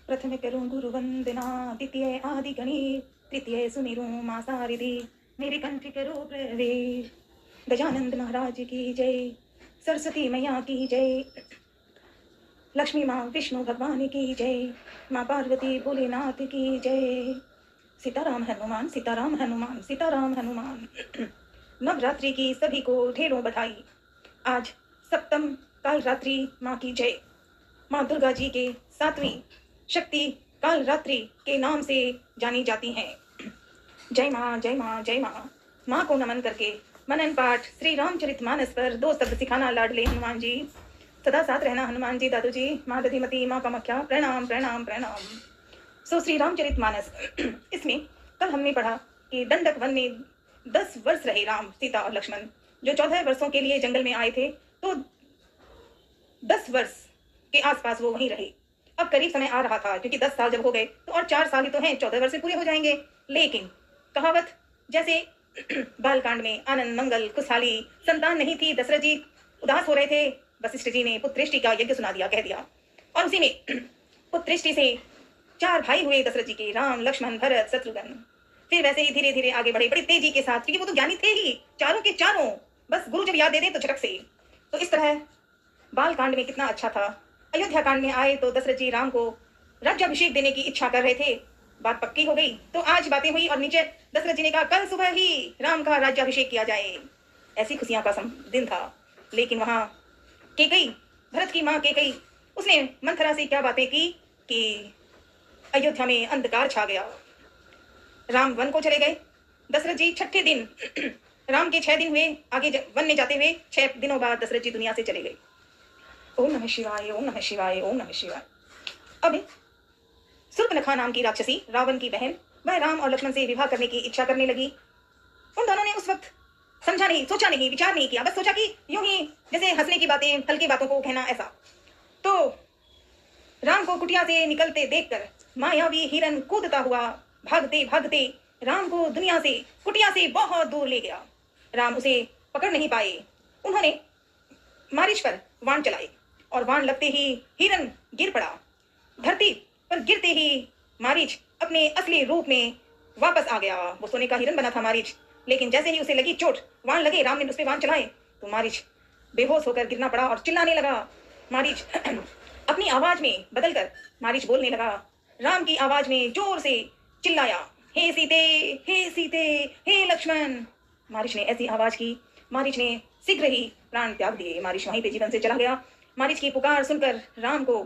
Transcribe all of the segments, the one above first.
प्रथम करूं गुरु वंदना, द्वितीय आदि गणित, तृतीय सुमिरू मासा रिधि, मेरे कंठ करो प्रवेश। गजानंद महाराज की जय, सरस्वती मैया की जय, लक्ष्मी माँ विष्णु भगवान की जय, माँ पार्वती भोलेनाथ की जय। सीताराम हनुमान, सीताराम हनुमान, सीताराम हनुमान। नवरात्रि की सभी को ढेरों बधाई। आज सप्तम काल रात्रि माँ की जय। माँ दुर्गा जी के सातवीं शक्ति काल रात्रि के नाम से जानी जाती हैं। जय माँ, जय माँ, जय माँ। माँ को नमन करके मनन पाठ श्री रामचरितमानस पर 2 शब्द सिखाना लाडले हनुमान जी। सदा साथ रहना हनुमान जी, दादू जी, माँ दधिमती, माँ कामाख्या, प्रणाम प्रणाम प्रणाम। सो श्री रामचरितमानस इसमें कल हमने पढ़ा कि दंडक वन में 10 वर्ष रहे राम, सीता और लक्ष्मण, जो 14 वर्षों के लिए जंगल में आए थे, तो 10 वर्ष के आसपास वो वहीं रहे। अब करीब समय आ रहा था, क्योंकि 10 साल जब हो गए तो और 4 साल ही तो हैं, 14 वर्ष पूरे हो जाएंगे। लेकिन कहावत जैसे बालकांड में आनंद मंगल खुशहाली, संतान नहीं थी, दशरथ जी उदास हो रहे थे, वशिष्ठ जी ने पुत्रेष्टि का यज्ञ सुना दिया, कह दिया, और उसी में पुत्रेष्टि से 4 भाई हुए दशरथ जी के, राम लक्ष्मण भरत शत्रुघ्न। फिर वैसे ही धीरे धीरे आगे बढ़े, बड़ी तेजी के साथ, क्योंकि वो तो ज्ञानी थे ही, चारों के चारों, बस गुरु जब याद दे दें तो झटक से। तो इस तरह बाल कांड में कितना अच्छा था। अयोध्या कांड में आए तो दशरथ जी राम को राज्याभिषेक देने की इच्छा कर रहे थे, बात पक्की हो गई। तो आज बातें हुई और नीचे दशरथ जी ने कहा कल सुबह ही राम का राज्याभिषेक किया जाए। ऐसी खुशियां का दिन था। लेकिन वहां केकई, भरत की माँ केकई, उसने मंथरा से क्या बातें की कि अयोध्या में अंधकार छा गया। राम वन को चले गए। दशरथ जी 6ठे दिन राम के 6 दिन हुए आगे वन में जाते हुए, 6 दिनों बाद दशरथ जी दुनिया से चले गए। ओम नमः शिवाय, ओम नमः शिवाय, ओम नमः शिवाय। अब शूर्पणखा नाम की राक्षसी, रावण की बहन, वह राम और लक्ष्मण से विवाह करने की इच्छा करने लगी। उन दोनों ने उस वक्त समझा नहीं, सोचा नहीं, विचार नहीं किया, बस सोचा कि यूं ही जैसे हंसने की बातें, हल्की बातों को कहना, ऐसा। तो राम को कुटिया से निकलते देखकर मायावी हिरन कूदता हुआ भागते भागते राम को दुनिया से, कुटिया से बहुत दूर ले गया। राम उसे पकड़ नहीं पाए। उन्होंने मारिच पर वाण चलाए और वाण लगते ही हिरन गिर पड़ा। धरती पर गिरते ही मारिच अपने असली रूप में वापस आ गया। वो सोने का हिरन बना था मारिच, लेकिन जैसे ही उसे लगी चोट, वाण लगे, राम ने उस पर वाण चलाए, तो मारिच बेहोश होकर गिरना पड़ा और चिल्लाने लगा। मारिच अपनी आवाज में बदलकर मारिच बोलने लगा। राम की आवाज में जोर से चिल्लाया, हे सीते, हे सीते, हे लक्ष्मण। मारिच ने ऐसी आवाज की, मारिच ने शीघ्र ही प्राण त्याग दिए। मारिच वहीं पे जीवन से चला गया। मारिच की पुकार सुनकर राम को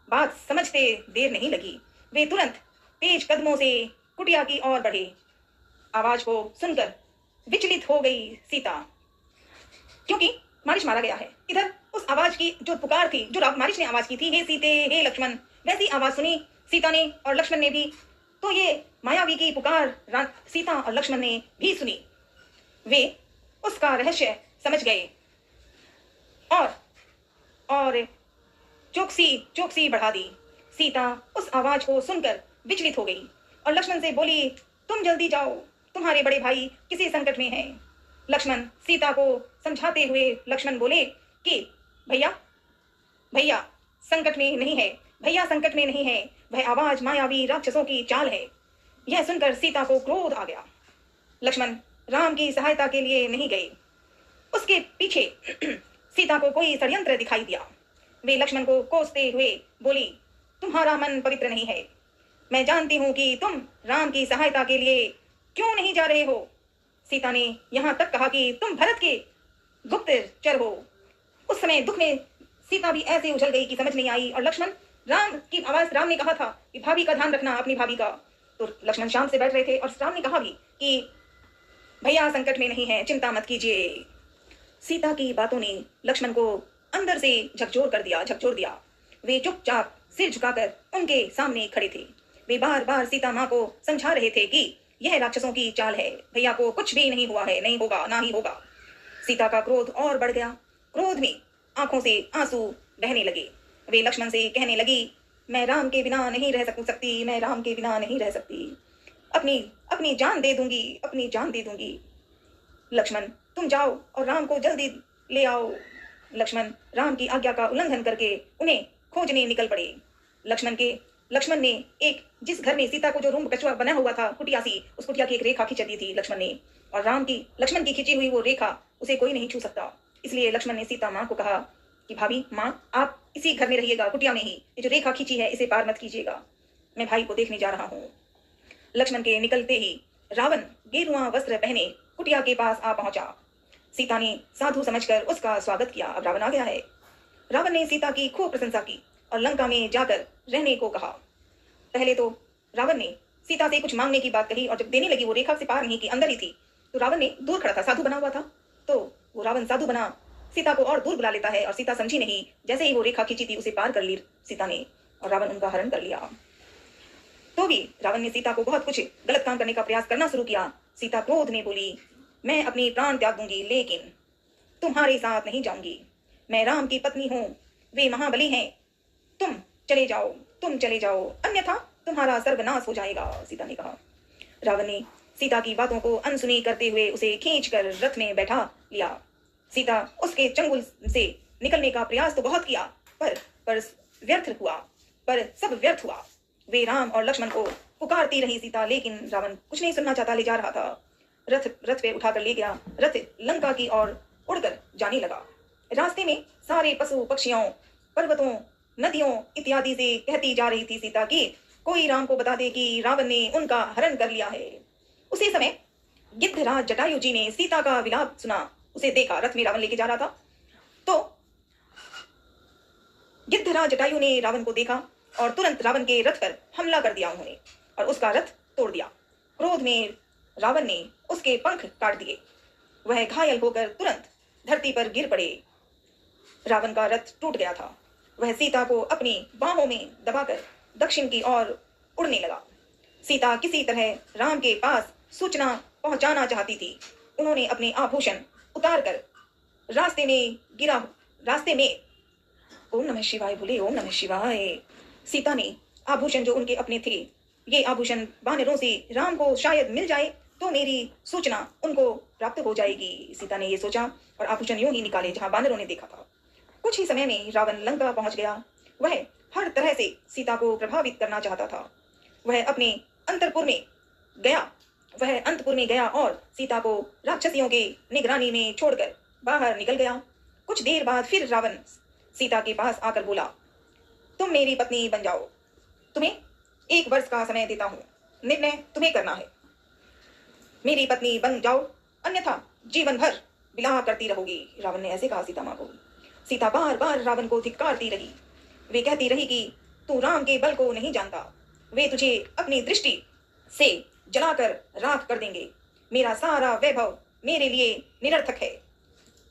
बात समझते देर नहीं लगी। वे तुरंत तेज कदमों से कुटिया की ओर बढ़े। आवाज को सुनकर विचलित हो गई सीता, क्योंकि मारिच मारा गया है। इधर उस आवाज की जो पुकार थी, जो मारिच ने आवाज की थी, हे सीते, हे लक्ष्मण, वैसी आवाज सुनी सीता ने और लक्ष्मण ने भी। तो ये मायावी की पुकार सीता और लक्ष्मण ने भी सुनी। वे उसका रहस्य समझ गए और चौकसी बढ़ा दी। सीता उस आवाज को सुनकर विचलित हो गई और लक्ष्मण से बोली, तुम जल्दी जाओ, तुम्हारे बड़े भाई किसी संकट में हैं। लक्ष्मण सीता को समझाते हुए लक्ष्मण बोले कि भैया संकट में नहीं है, भैया संकट में नहीं है, वह आवाज मायावी राक्षसों की चाल है। यह सुनकर सीता को क्रोध आ गया। लक्ष्मण राम की सहायता के लिए नहीं गए। उसके पीछे सीता को कोई षड्यंत्र दिखाई दिया। वे लक्ष्मण को कोसते हुए बोली, तुम्हारा मन पवित्र नहीं है। मैं जानती हूं कि तुम राम की सहायता के लिए क्यों नहीं जा रहे हो। सीता ने यहां तक कहा कि तुम भरत के गुप्तचर हो। उस समय दुख में सीता भी ऐसे उछल गई कि समझ नहीं आई। और लक्ष्मण, राम की आवाज, राम ने कहा था कि भाभी का ध्यान रखना, अपनी भाभी का। तो लक्ष्मण शांत से बैठ रहे थे और राम ने कहा भी कि भैया संकट में नहीं है, चिंता मत कीजिए। सीता की बातों ने लक्ष्मण को अंदर से झकझोर दिया। वे चुपचाप सिर झुकाकर उनके सामने खड़े थे। वे बार बार सीता माँ को समझा रहे थे कि यह राक्षसों की चाल है, भैया को कुछ भी नहीं हुआ है, नहीं होगा, ना ही होगा। सीता का क्रोध और बढ़ गया। क्रोध में आंखों से आंसू बहने लगे। वे लक्ष्मण से कहने लगी, मैं राम के बिना नहीं रह सकती, मैं राम के बिना नहीं रह सकती, अपनी जान दे दूंगी। लक्ष्मण, तुम जाओ और राम को जल्दी ले आओ। लक्ष्मण राम की आज्ञा का उल्लंघन करके उन्हें खोजने निकल पड़े। लक्ष्मण ने एक जिस घर में सीता को जो रूम कछुआ बना हुआ था कुटिया सी, उस कुटिया की एक रेखा खींच दी थी लक्ष्मण ने, और लक्ष्मण की खींची हुई वो रेखा उसे कोई नहीं छू सकता। इसलिए लक्ष्मण ने सीता माँ को कहा कि भाभी माँ, आप इसी घर में रहिएगा, कुटिया में ही, ये जो रेखा खींची है इसे पार मत कीजिएगा, मैं भाई को देखने जा रहा हूँ। लक्ष्मण के निकलते ही रावण गेरुआ वस्त्र पहने कुटिया के पास आ पहुंचा। सीता ने साधु समझकर उसका स्वागत किया। अब रावण आ गया है। रावण ने सीता की खूब प्रशंसा की और लंका में जाकर रहने को कहा। पहले तो रावण ने सीता से कुछ मांगने की बात कही, और जब देने लगी वो रेखा से पार नहीं की, अंदर ही थी, तो रावण ने दूर खड़ा था, साधु बना हुआ था, तो वो रावण साधु बना सीता को और दूर बुला लेता है, और सीता समझी नहीं, जैसे ही वो रेखा खींची थी उसे पार कर ली सीता ने, और रावण उनका हरण कर लिया। तो भी रावण ने सीता को बहुत कुछ गलत काम करने का प्रयास करना शुरू किया। सीता क्रोध में बोली, मैं अपनी प्राण त्याग दूंगी, लेकिन तुम्हारे साथ नहीं जाऊंगी, मैं राम की पत्नी हूँ, वे महाबली हैं, तुम चले जाओ, अन्यथा तुम्हारा सर्वनाश हो जाएगा, सीता ने कहा। रावण ने सीता की बातों को अनसुनी करते हुए उसे खींचकर रथ में बैठा लिया। सीता उसके चंगुल से निकलने का प्रयास तो बहुत किया, पर सब व्यर्थ हुआ। वे राम और लक्ष्मण को पुकारती रही सीता, लेकिन रावण कुछ नहीं सुनना चाहता, ले जा रहा था। रथ पे उठाकर ले गया। रथ लंका की ओर उड़कर जाने लगा। रास्ते में सारे पशु पक्षियों, पर्वतों, नदियों इत्यादि से कहती जा रही थी सीता की कोई राम को बता दे कि रावण ने उनका हरण कर लिया है। उसी समय गिद्धराज जटायु जी ने सीता का विलाप सुना, उसे देखा। रथ में रावण लेके जा रहा था, तो गिद्धराज जटायु ने रावण को देखा और तुरंत रावण के रथ पर हमला कर दिया उन्होंने, और उसका रथ तोड़ दिया। क्रोध में रावण ने उसके पंख काट दिए। वह घायल होकर तुरंत धरती पर गिर पड़े। रावण का रथ टूट गया था। वह सीता को अपनी बाहों में दबाकर दक्षिण की ओर उड़ने लगा। सीता किसी तरह राम के पास सूचना पहुंचाना चाहती थी। उन्होंने अपने आभूषण उतारकर रास्ते में ओम नमः शिवाय बोले, ओम नमः शिवाय। सीता ने आभूषण जो उनके अपने थे, ये आभूषण वानरों से राम को शायद मिल जाए तो मेरी सूचना उनको प्राप्त हो जाएगी। सीता ने ये सोचा और आभूषण यूं ही निकाले जहां वानरों ने देखा था। कुछ ही समय में रावण लंका पहुंच गया। वह हर तरह से सीता को प्रभावित करना चाहता था। वह अपने अंतपुर में गया और सीता को राक्षसियों के निगरानी में छोड़कर बाहर निकल गया। कुछ देर बाद फिर रावण सीता के पास आकर बोला, तुम मेरी पत्नी बन जाओ, तुम्हें 1 वर्ष का समय देता हूँ, निर्णय तुम्हें करना है। मेरी पत्नी बन जाओ, अन्यथा जीवन भर विलाप करती रहोगी। रावण ने ऐसे कहा सीता माँ को। सीता बार बार रावण को धिक्कारती रही। वे कहती रही कि तू राम के बल को नहीं जानता, वे तुझे अपनी दृष्टि से जलाकर राख कर देंगे। मेरा सारा वैभव मेरे लिए निरर्थक है।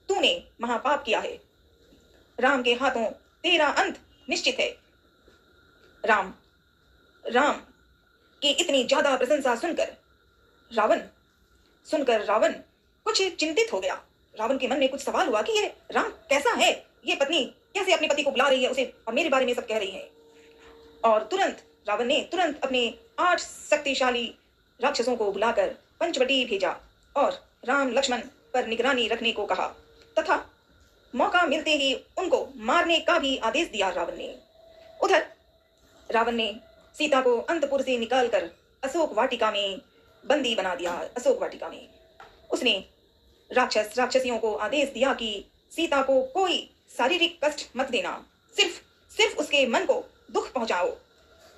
तूने महापाप किया है। राम के हाथों तेरा अंत निश्चित है। राम की इतनी ज्यादा प्रशंसा सुनकर रावण कुछ चिंतित हो गया। रावण के मन में कुछ सवाल हुआ कि ये राम कैसा है, ये पत्नी कैसे अपनी पति को बुला रही है उसे, और मेरे बारे में सब कह रही है। और रावण ने तुरंत अपने 8 शक्तिशाली राक्षसों को बुलाकर पंचवटी भेजा और राम लक्ष्मण पर निगरानी रखने को कहा, तथा मौका मिलते ही उनको मारने का भी आदेश दिया रावण ने। उधर रावण ने सीता को अंतपुर से निकालकर अशोक वाटिका में बंदी बना दिया। अशोक वाटिका में उसने राक्षसियों को आदेश दिया कि सीता को कोई शारीरिक कष्ट मत देना, सिर्फ उसके मन को दुख पहुंचाओ,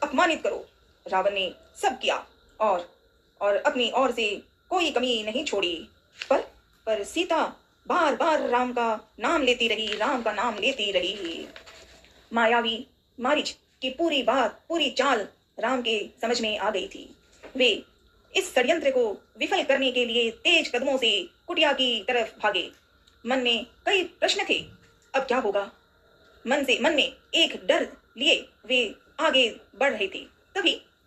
अपमानित करो। रावण ने सब किया और अपनी ओर से कोई कमी नहीं छोड़ी, पर सीता बार बार राम का नाम लेती रही। मायावी मारीच की पूरी चाल राम के समझ में आ गई थी। वे इस षड्यंत्र को विफल करने के लिए तेज कदमों से कुटिया की तरफ भागे। मन में कई प्रश्न थे, अब क्या होगा। मन में एक डर लिए वे आगे बढ़ रहे थे।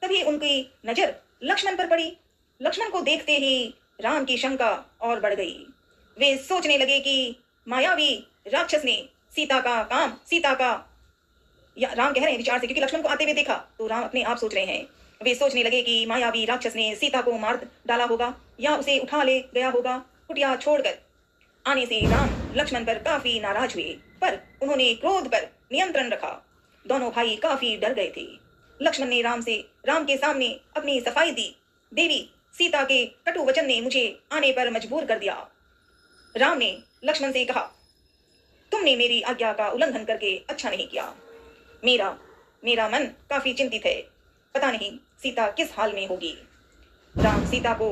तभी उनकी नजर लक्ष्मण पर पड़ी। लक्ष्मण को देखते ही राम की शंका और बढ़ गई। वे सोचने लगे कि मायावी राक्षस ने राम कह रहे हैं विचार से, क्योंकि लक्ष्मण को आते हुए देखा तो राम अपने आप सोच रहे हैं। वे सोचने लगे कि मायावी राक्षस ने सीता को मार डाला होगा या उसे उठा ले गया होगा। कुटिया छोड़कर आने से राम लक्ष्मण पर काफी नाराज हुए, पर उन्होंने क्रोध पर नियंत्रण रखा। दोनों भाई काफी डर गए थे। लक्ष्मण ने राम के सामने अपनी सफाई दी। देवी सीता के कटु वचन ने मुझे आने पर मजबूर कर दिया। राम ने लक्ष्मण से कहा, तुमने मेरी आज्ञा का उल्लंघन करके अच्छा नहीं किया। मेरा मन काफी चिंतित है, पता नहीं सीता किस हाल में होगी। राम सीता को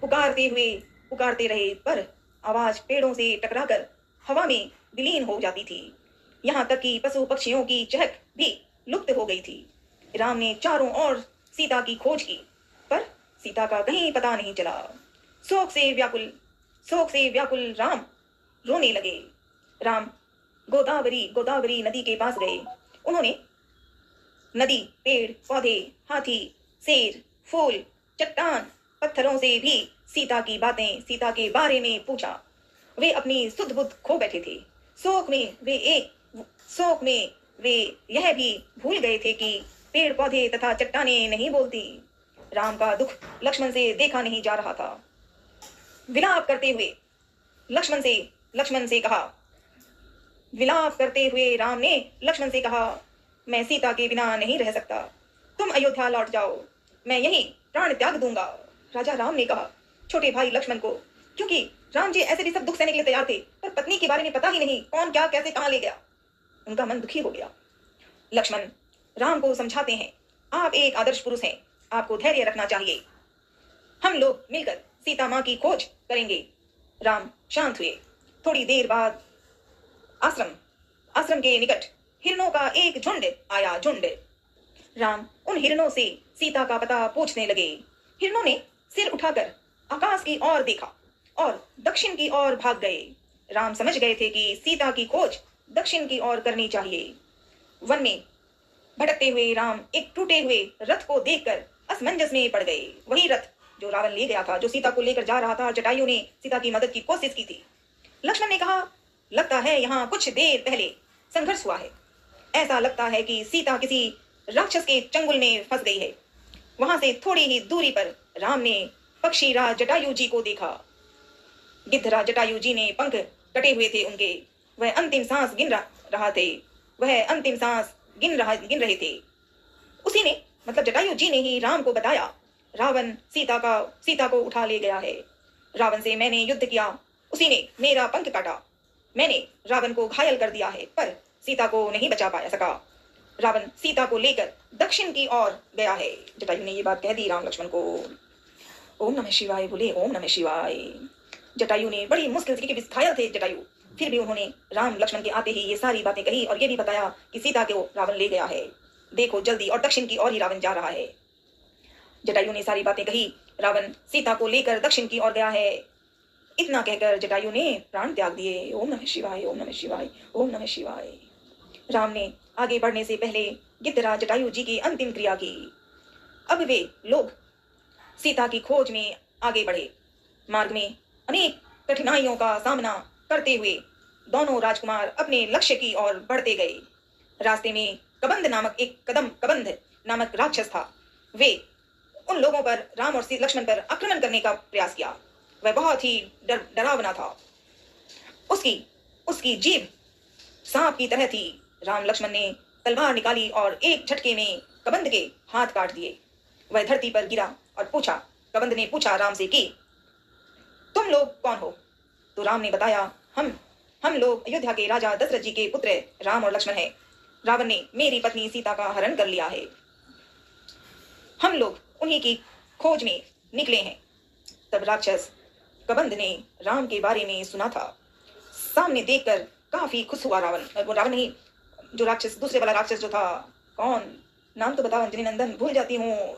पुकारते रहे, पर आवाज पेड़ों से टकराकर हवा में विलीन हो जाती थी। यहाँ तक कि पशु पक्षियों की चहक भी लुप्त हो गई थी। राम ने चारों ओर सीता की खोज की, पर सीता का कहीं पता नहीं चला। शोक से व्याकुल राम रोने लगे। राम गोदावरी नदी के पास गए। उन्होंने नदी, पेड़ पौधे, हाथी, शेर, फूल, चट्टान, पत्थरों से भी सीता के बारे में पूछा। वे अपनी सुध बुध खो बैठे थे। शोक में वे यह भी भूल गए थे कि पेड़ पौधे तथा चट्टाने नहीं बोलती। राम का दुख लक्ष्मण से देखा नहीं जा रहा था। विलाप करते हुए राम ने लक्ष्मण से कहा, मैं सीता के बिना नहीं रह सकता, तुम अयोध्या लौट जाओ, मैं यहीं प्राण त्याग दूंगा। राजा राम ने कहा छोटे भाई लक्ष्मण को, क्योंकि राम जी ऐसे भी सब दुख सहने के लिए तैयार थे, पर पत्नी के बारे में पता ही नहीं कौन क्या कैसे कहां ले गया। उनका मन दुखी हो गया। लक्ष्मण राम को समझाते हैं, आप एक आदर्श पुरुष हैं, आपको धैर्य रखना चाहिए, हम लोग मिलकर सीता माँ की खोज करेंगे। राम शांत हुए। थोड़ी देर बाद आश्रम के निकट हिरणों का एक झुंड आया। राम उन हिरणों से सीता का पता पूछने लगे। हिरणों ने सिर उठाकर आकाश की ओर देखा और दक्षिण की ओर भाग गए। राम समझ गए थे कि सीता की खोज दक्षिण की ओर करनी चाहिए। वन में भटकते हुए राम एक टूटे हुए रथ को देखकर असमंजस में पड़ गए। वही रथ जो रावण ले गया था, जो सीता को लेकर जा रहा था। जटायु ने सीता की मदद की कोशिश की थी। लक्ष्मण ने कहा, लगता है यहाँ कुछ देर पहले संघर्ष हुआ है। ऐसा लगता है कि सीता किसी राक्षस के चंगुल में फंस गई है। वहां से थोड़ी ही दूरी पर राम ने पक्षीराज जटायु जी को देखा। गिद्धराज जटायु जी ने पंख कटे हुए थे उनके। वह अंतिम सांस गिन रहे थे। उसी ने मतलब जटायु जी ने ही राम को बताया, रावण सीता को उठा ले गया है। रावण से मैंने युद्ध किया, उसी ने मेरा पंख काटा। मैंने रावण को घायल कर दिया है, पर सीता को नहीं बचा सका। रावण सीता को लेकर दक्षिण की ओर गया है। जटायु ने ये बात कह दी राम लक्ष्मण को। ओम नमः शिवाय बोले, ओम नमः शिवाय। जटायु ने बड़ी मुश्किल से, क्योंकि घायल थे जटायु, फिर भी उन्होंने राम लक्ष्मण के आते ही ये सारी बातें कही और ये भी बताया कि सीता को रावण ले गया है, देखो जल्दी, और दक्षिण की ओर ही रावण जा रहा है। जटायु ने सारी बातें कही, रावण सीता को लेकर दक्षिण की ओर गया है। इतना कहकर जटायु ने प्राण त्याग दिए। ओम नमः शिवाय, ओम नमः शिवाय, ओम नमः शिवाय। राम ने आगे बढ़ने से पहले गिद्धराज जटायु जी की अंतिम क्रिया की। अब वे लोग सीता की खोज में आगे बढ़े। मार्ग में अनेक कठिनाइयों का सामना करते हुए दोनों राजकुमार अपने लक्ष्य की ओर बढ़ते गए। रास्ते में कबंध नामक राक्षस था। वे उन लोगों पर, राम और लक्ष्मण पर आक्रमण करने का प्रयास किया। वह बहुत ही डरावना था। उसकी जीभ सांप की तरह थी। राम लक्ष्मण ने तलवार निकाली और एक झटके में कबंध के हाथ काट दिए। वह धरती पर गिरा और कबंध ने पूछा राम से कि तुम लोग कौन हो? तो राम ने बताया, हम लोग अयोध्या के राजा दशरथ जी के पुत्र राम और लक्ष्मण हैं। रावण ने मेरी पत्नी सीता का हरण कर लिया है। हम लोग उन्हीं की खोज में निकले हैं। तब राक्षस कबंध ने राम के बारे में सुना था। सामने देखकर काफी खुश हुआ रावण नहीं, जो राक्षस, दूसरे वाला राक्षस जो था, कौन, नाम तो बताओ अंजनी नंदन, भूल जाती हूँ।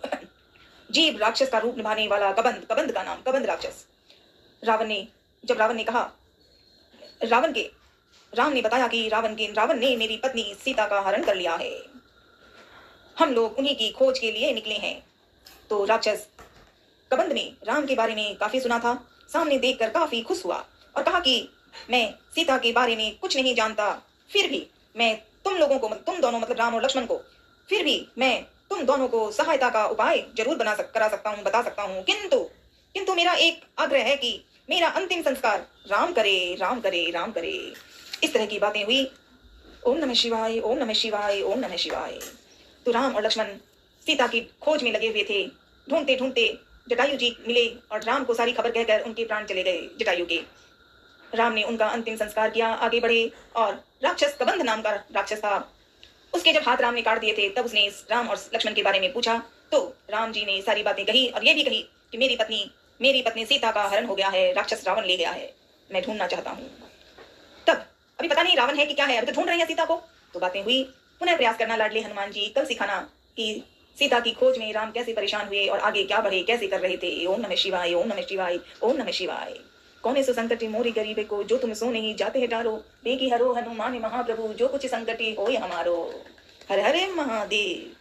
जीव राक्षस का रूप निभाने वाला कबंध का नाम, कबंध राक्षस। राम ने कहा, राम ने बताया कि रावण ने मेरी पत्नी सीता का हरण कर लिया है। हम लोग उन्हीं की खोज के लिए निकले हैं। तो राक्षस कबंध ने राम के बारे में काफी सुना था। सामने देखकर काफी खुश हुआ और कहा कि मैं सीता के बारे में कुछ नहीं जानता, फिर भी मैं तुम दोनों मतलब राम और लक्ष्मण को, फिर भी मैं तुम दोनों को सहायता का उपाय जरूर बता सकता हूँ। किंतु मेरा एक आग्रह है कि मेरा अंतिम संस्कार राम करे। इस तरह की बातें हुई। ओम नमः शिवाय, ओम नमः शिवाय, ओम नमः शिवाय। तो राम और लक्ष्मण सीता की खोज में लगे हुए थे। ढूंढते ढूंढते जटायु जी मिले और राम को सारी खबर कहकर उनके प्राण चले गए जटायु के। राम ने उनका अंतिम संस्कार किया, आगे बढ़े और राक्षस कबंध नाम का राक्षस था, उसके जब हाथ राम ने काट दिए थे तब उसने राम और लक्ष्मण के बारे में पूछा तो राम जी ने सारी बातें कही और ये भी कही कि मेरी पत्नी सीता का हरण हो गया है, राक्षस रावण ले गया है, मैं ढूंढना चाहता हूँ। तब अभी पता नहीं रावण है कि क्या है, अभी तो ढूंढ रहे हैं सीता को। तो बातें हुई, पुनः प्रयास करना लाडले हनुमान जी, कल सिखाना कि सीता की खोज में राम कैसे परेशान हुए और आगे क्या बढ़े, कैसे कर रहे थे। ओम नमः शिवाय, ओम नमः शिवाय, ओम नमः शिवाय। कौने सो संकटी मोरी गरीबे को, जो तुम सो नहीं जाते है डारो, बेगी हरो हनुमान महाप्रभु, जो कुछ संकटी हो हमारो। हर हरे महादेव।